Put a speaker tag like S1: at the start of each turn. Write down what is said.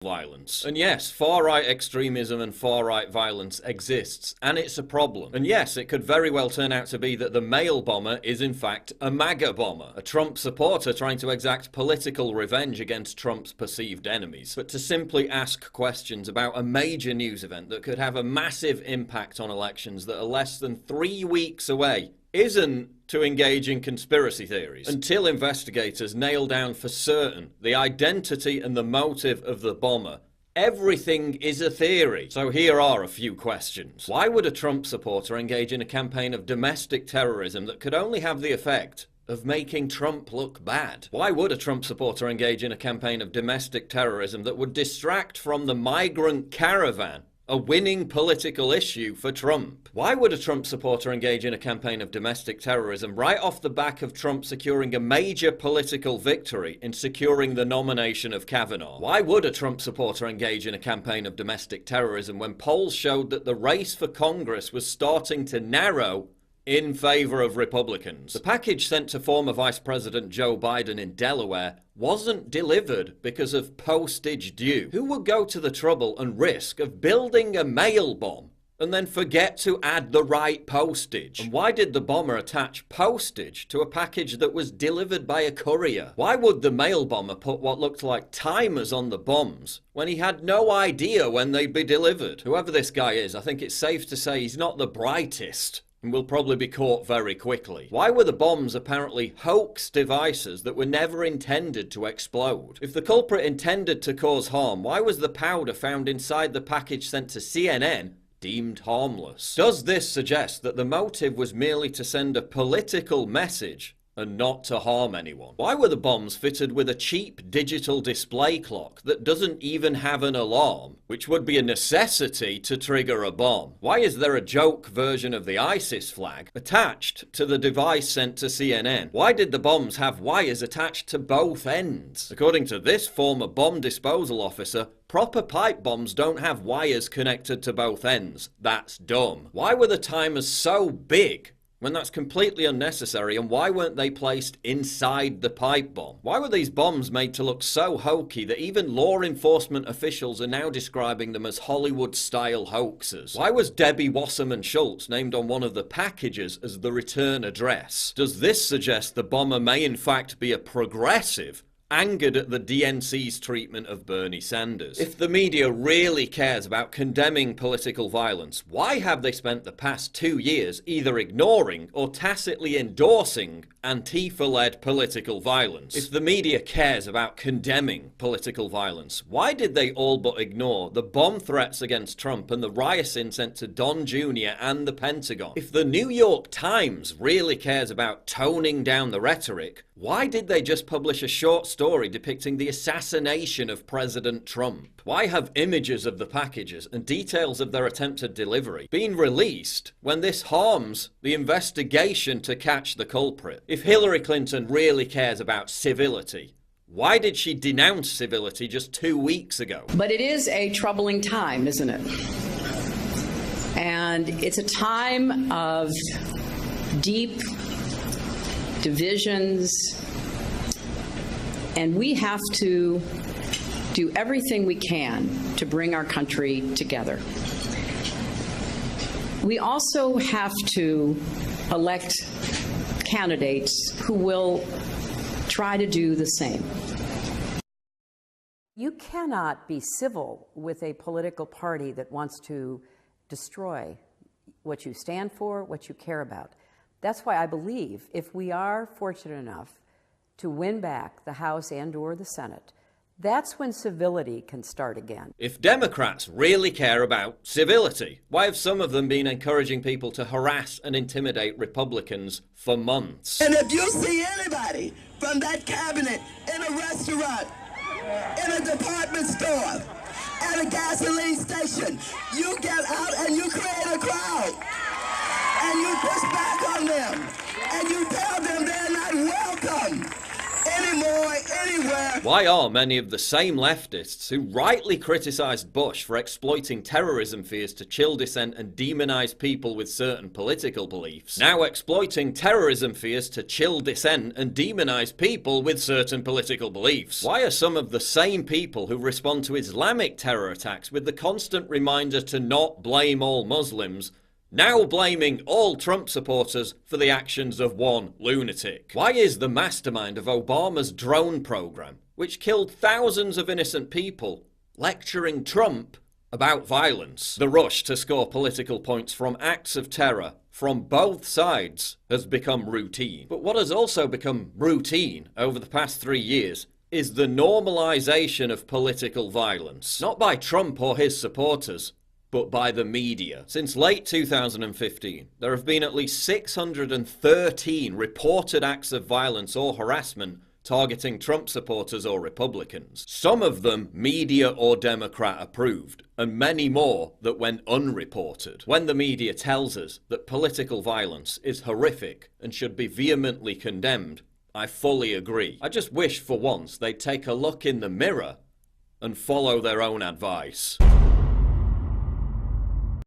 S1: violence. And yes, far-right extremism and far-right violence exists, and it's a problem. And yes, it could very well turn out to be that the male bomber is in fact a MAGA bomber, a Trump supporter trying to exact political revenge against Trump's perceived enemies. But to simply ask questions about a major news event that could have a massive impact on elections that are less than 3 weeks away isn't to engage in conspiracy theories until investigators nail down for certain the identity and the motive of the bomber. Everything is a theory. So here are a few questions. Why would a Trump supporter engage in a campaign of domestic terrorism that could only have the effect of making Trump look bad? Why would a Trump supporter engage in a campaign of domestic terrorism that would distract from the migrant caravan, a winning political issue for Trump? Why would a Trump supporter engage in a campaign of domestic terrorism right off the back of Trump securing a major political victory in securing the nomination of Kavanaugh? Why would a Trump supporter engage in a campaign of domestic terrorism when polls showed that the race for Congress was starting to narrow in favor of Republicans? The package sent to former Vice President Joe Biden in Delaware wasn't delivered because of postage due. Who would go to the trouble and risk of building a mail bomb and then forget to add the right postage? And why did the bomber attach postage to a package that was delivered by a courier? Why would the mail bomber put what looked like timers on the bombs when he had no idea when they'd be delivered? Whoever this guy is, I think it's safe to say he's not the brightest and will probably be caught very quickly. Why were the bombs apparently hoax devices that were never intended to explode? If the culprit intended to cause harm, why was the powder found inside the package sent to CNN deemed harmless? Does this suggest that the motive was merely to send a political message and not to harm anyone? Why were the bombs fitted with a cheap digital display clock that doesn't even have an alarm, which would be a necessity to trigger a bomb? Why is there a joke version of the ISIS flag attached to the device sent to CNN? Why did the bombs have wires attached to both ends? According to this former bomb disposal officer, proper pipe bombs don't have wires connected to both ends. That's dumb. Why were the timers so big when that's completely unnecessary, and why weren't they placed inside the pipe bomb? Why were these bombs made to look so hokey that even law enforcement officials are now describing them as Hollywood-style hoaxes? Why was Debbie Wasserman Schultz named on one of the packages as the return address? Does this suggest the bomber may in fact be a progressive, angered at the DNC's treatment of Bernie Sanders? If the media really cares about condemning political violence, why have they spent the past 2 years either ignoring or tacitly endorsing Antifa-led political violence? If the media cares about condemning political violence, why did they all but ignore the bomb threats against Trump and the rioting sent to Don Jr. and the Pentagon? If the New York Times really cares about toning down the rhetoric, why did they just publish a short story depicting the assassination of President Trump? Why have images of the packages and details of their attempted delivery been released when this harms the investigation to catch the culprit? If Hillary Clinton really cares about civility, why did she denounce civility just 2 weeks ago?
S2: But it is a troubling time, isn't it? And it's a time of deep divisions, and we have to do everything we can to bring our country together. We also have to elect candidates who will try to do the same.
S3: You cannot be civil with a political party that wants to destroy what you stand for, what you care about. That's why I believe if we are fortunate enough to win back the House and/or the Senate, that's when civility can start again.
S1: If Democrats really care about civility, why have some of them been encouraging people to harass and intimidate Republicans for months?
S4: And if you see anybody from that cabinet in a restaurant, in a department store, at a gasoline station, you get out and you create a crowd. And you push back on them. And you tell them they're not welcome anymore, anywhere.
S1: Why are many of the same leftists who rightly criticised Bush for exploiting terrorism fears to chill dissent and demonise people with certain political beliefs now exploiting terrorism fears to chill dissent and demonise people with certain political beliefs? Why are some of the same people who respond to Islamic terror attacks with the constant reminder to not blame all Muslims now blaming all Trump supporters for the actions of one lunatic? Why is the mastermind of Obama's drone program, which killed thousands of innocent people, lecturing Trump about violence? The rush to score political points from acts of terror from both sides has become routine. But what has also become routine over the past 3 years is the normalization of political violence, not by Trump or his supporters, but by the media. Since late 2015, there have been at least 613 reported acts of violence or harassment targeting Trump supporters or Republicans. Some of them media or Democrat approved, and many more that went unreported. When the media tells us that political violence is horrific and should be vehemently condemned, I fully agree. I just wish for once they'd take a look in the mirror and follow their own advice.